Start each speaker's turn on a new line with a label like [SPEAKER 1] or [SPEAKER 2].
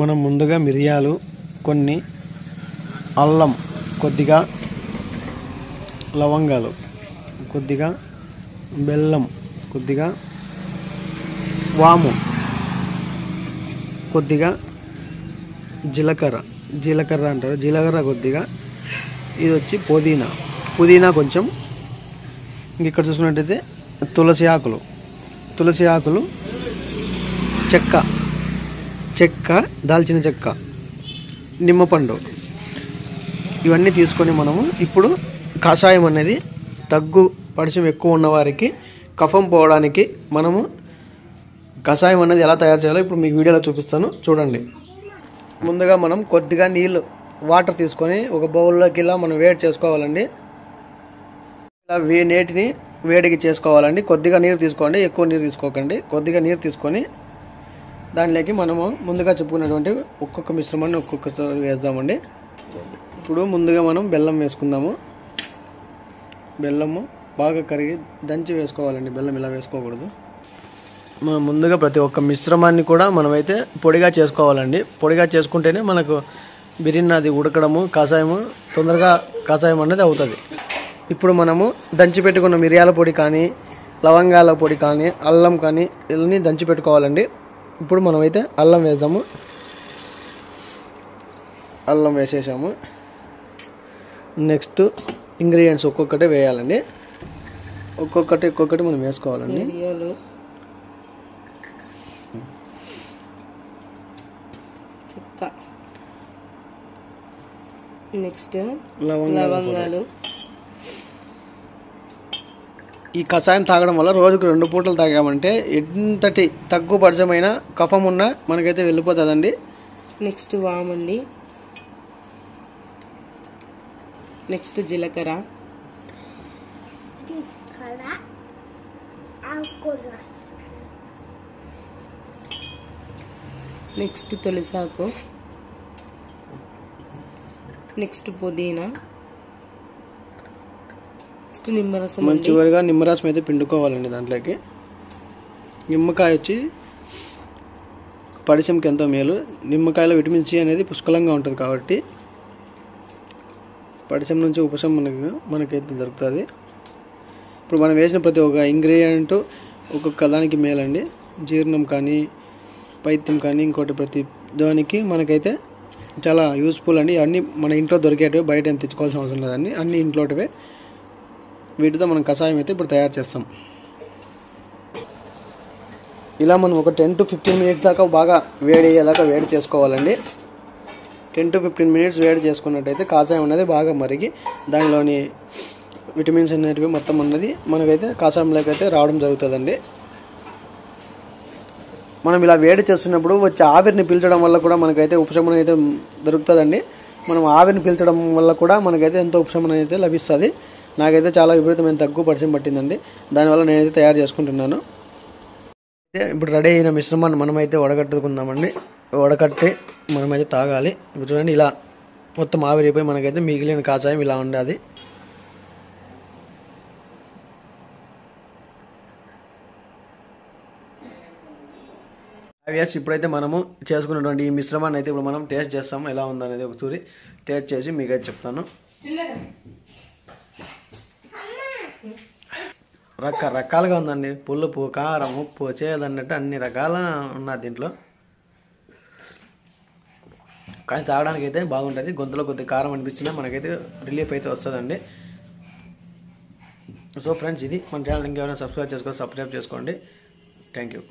[SPEAKER 1] మనం ముందుగా మిరియాలు కొన్ని, అల్లం కొద్దిగా, లవంగాలు కొద్దిగా, బెల్లం కొద్దిగా, వాము కొద్దిగా, జీలకర్ర అంటారు, జీలకర్ర కొద్దిగా, ఇది వచ్చి పుదీనా కొంచెం, ఇక్కడ చూసుకున్నట్టయితే తులసి ఆకులు, చెక్క, దాల్చిన చెక్క, నిమ్మపండు, ఇవన్నీ తీసుకొని మనము ఇప్పుడు కషాయం అనేది పడిశం ఎక్కువ ఉన్నవారికి కఫం పోవడానికి మనము కషాయం అనేది ఎలా తయారు చేయాలో ఇప్పుడు మీకు వీడియోలో చూపిస్తాను, చూడండి. ముందుగా మనం కొద్దిగా వాటర్ తీసుకొని ఒక బౌల్లోకి ఇలా మనం వేడి చేసుకోవాలండి. ఇలా నీటిని వేడికి చేసుకోవాలండి. కొద్దిగా నీరు తీసుకోండి, ఎక్కువ నీరు తీసుకోకండి. కొద్దిగా నీరు తీసుకొని దానిలోకి మనము ముందుగా చెప్పుకున్నటువంటి ఒక్కొక్క మిశ్రమాన్ని ఒక్కొక్కసారి వేద్దామండి. ఇప్పుడు ముందుగా మనం బెల్లం వేసుకుందాము. బెల్లము బాగా కరిగి దంచి వేసుకోవాలండి. బెల్లం ఇలా వేసుకోకూడదు. మనం ముందుగా ప్రతి ఒక్క మిశ్రమాన్ని కూడా మనమైతే పొడిగా చేసుకోవాలండి. పొడిగా చేసుకుంటేనే మనకు బిర్యానీ అది ఉడకడము, తొందరగా కషాయం అనేది అవుతుంది. ఇప్పుడు మనము దంచి పెట్టుకున్న మిరియాల పొడి కానీ, లవంగాల పొడి కానీ, అల్లం కానీ ఇవన్నీ దంచి పెట్టుకోవాలండి. ఇప్పుడు మనమైతే అల్లం వేద్దాము. అల్లం వేసేసాము. నెక్స్ట్ ఇంగ్రీడియంట్స్ ఒక్కొక్కటి వేయాలండి. ఒక్కొక్కటి మనం వేసుకోవాలండి.
[SPEAKER 2] చెక్క, నెక్స్ట్ లవంగాలు.
[SPEAKER 1] ఈ కషాయం తాగడం వల్ల రోజుకు 2 పూటలు తాగామంటే ఎంతటి తక్కువ పరిచయమైన కఫం ఉన్నా మనకైతే వెళ్ళిపోతుందండి.
[SPEAKER 2] నెక్స్ట్ వామండి. నెక్స్ట్ జీలకర్ర, నెక్స్ట్ తులసాకు, నెక్స్ట్ పుదీనా, నెక్స్ట్ నిమ్మరసం.
[SPEAKER 1] చివరిగా నిమ్మరసం అయితే పిండుకోవాలండి. దాంట్లోకి నిమ్మకాయ వచ్చి పడిశంకి ఎంతో మేలు. నిమ్మకాయలో విటమిన్ సి అనేది పుష్కలంగా ఉంటుంది కాబట్టి పడిశం నుంచి ఉపశమనం మనకైతే దొరుకుతుంది. ఇప్పుడు మనం వేసిన ప్రతి ఒక్క ఇంగ్రీడియంట్ ఒక్కొక్క దానికి మేలండి. జీర్ణం కానీ, పైత్యం కానీ, ఇంకోటి ప్రతి దానికి మనకైతే చాలా యూస్ఫుల్ అండి. అన్నీ మన ఇంట్లో దొరికేటివి, బయట ఏం తెచ్చుకోవాల్సిన అవసరం లేదండి. అన్నీ ఇంట్లోటివే. వీటితో మనం కషాయం అయితే ఇప్పుడు తయారు చేస్తాం. ఇలా మనం ఒక 10 to 15 minutes దాకా బాగా వేడి చేసుకోవాలండి. 10 to 15 minutes వేడి చేసుకున్నట్టయితే కషాయం అనేది బాగా మరిగి దానిలోని విటమిన్స్ అనేటివి మొత్తం అన్నది మనకైతే కషాయంలోకి అయితే రావడం జరుగుతుందండి. మనం ఇలా వేడి చేస్తున్నప్పుడు వచ్చే ఆవిరిని పీల్చడం వల్ల కూడా మనకైతే ఉపశమనం అయితే దొరుకుతుందండి. మనం ఆవిరిని పీల్చడం వల్ల కూడా మనకైతే ఎంతో ఉపశమనం అయితే లభిస్తుంది. నాకైతే చాలా విపరీతమైన తక్కువ పరిచయం పట్టిందండి. దానివల్ల నేనైతే తయారు చేసుకుంటున్నాను. ఇప్పుడు రెడీ అయిన మిశ్రమాన్ని మనమైతే వడగట్టుకుందామండి. వడకట్టి మనమైతే తాగాలి. ఇప్పుడు చూడండి, ఇలా మొత్తం ఆవిరిపోయి మనకైతే మిగిలిన కషాయం ఇలా ఉండాలి. ఇప్పుడైతే మనము చేసుకున్నటువంటి ఈ మిశ్రమాన్ని అయితే ఇప్పుడు మనం టేస్ట్ చేస్తాము. ఎలా ఉందనేది ఒకసారి టేస్ట్ చేసి మీకైతే చెప్తాను. రకరకాలుగా ఉందండి. పులుపు, కారం, ఉప్పు, చేదు అన్నట్టు అన్ని రకాల ఉన్నది దీంట్లో. కానీ తాగడానికి అయితే బాగుంటుంది. గొంతులో కొద్దిగా కారం అనిపించినా మనకైతే రిలీఫ్ అయితే వస్తుందండి. సో ఫ్రెండ్స్, ఇది మన ఛానల్ ఇంకేమైనా సబ్స్క్రైబ్ చేసుకోండి. Thank you.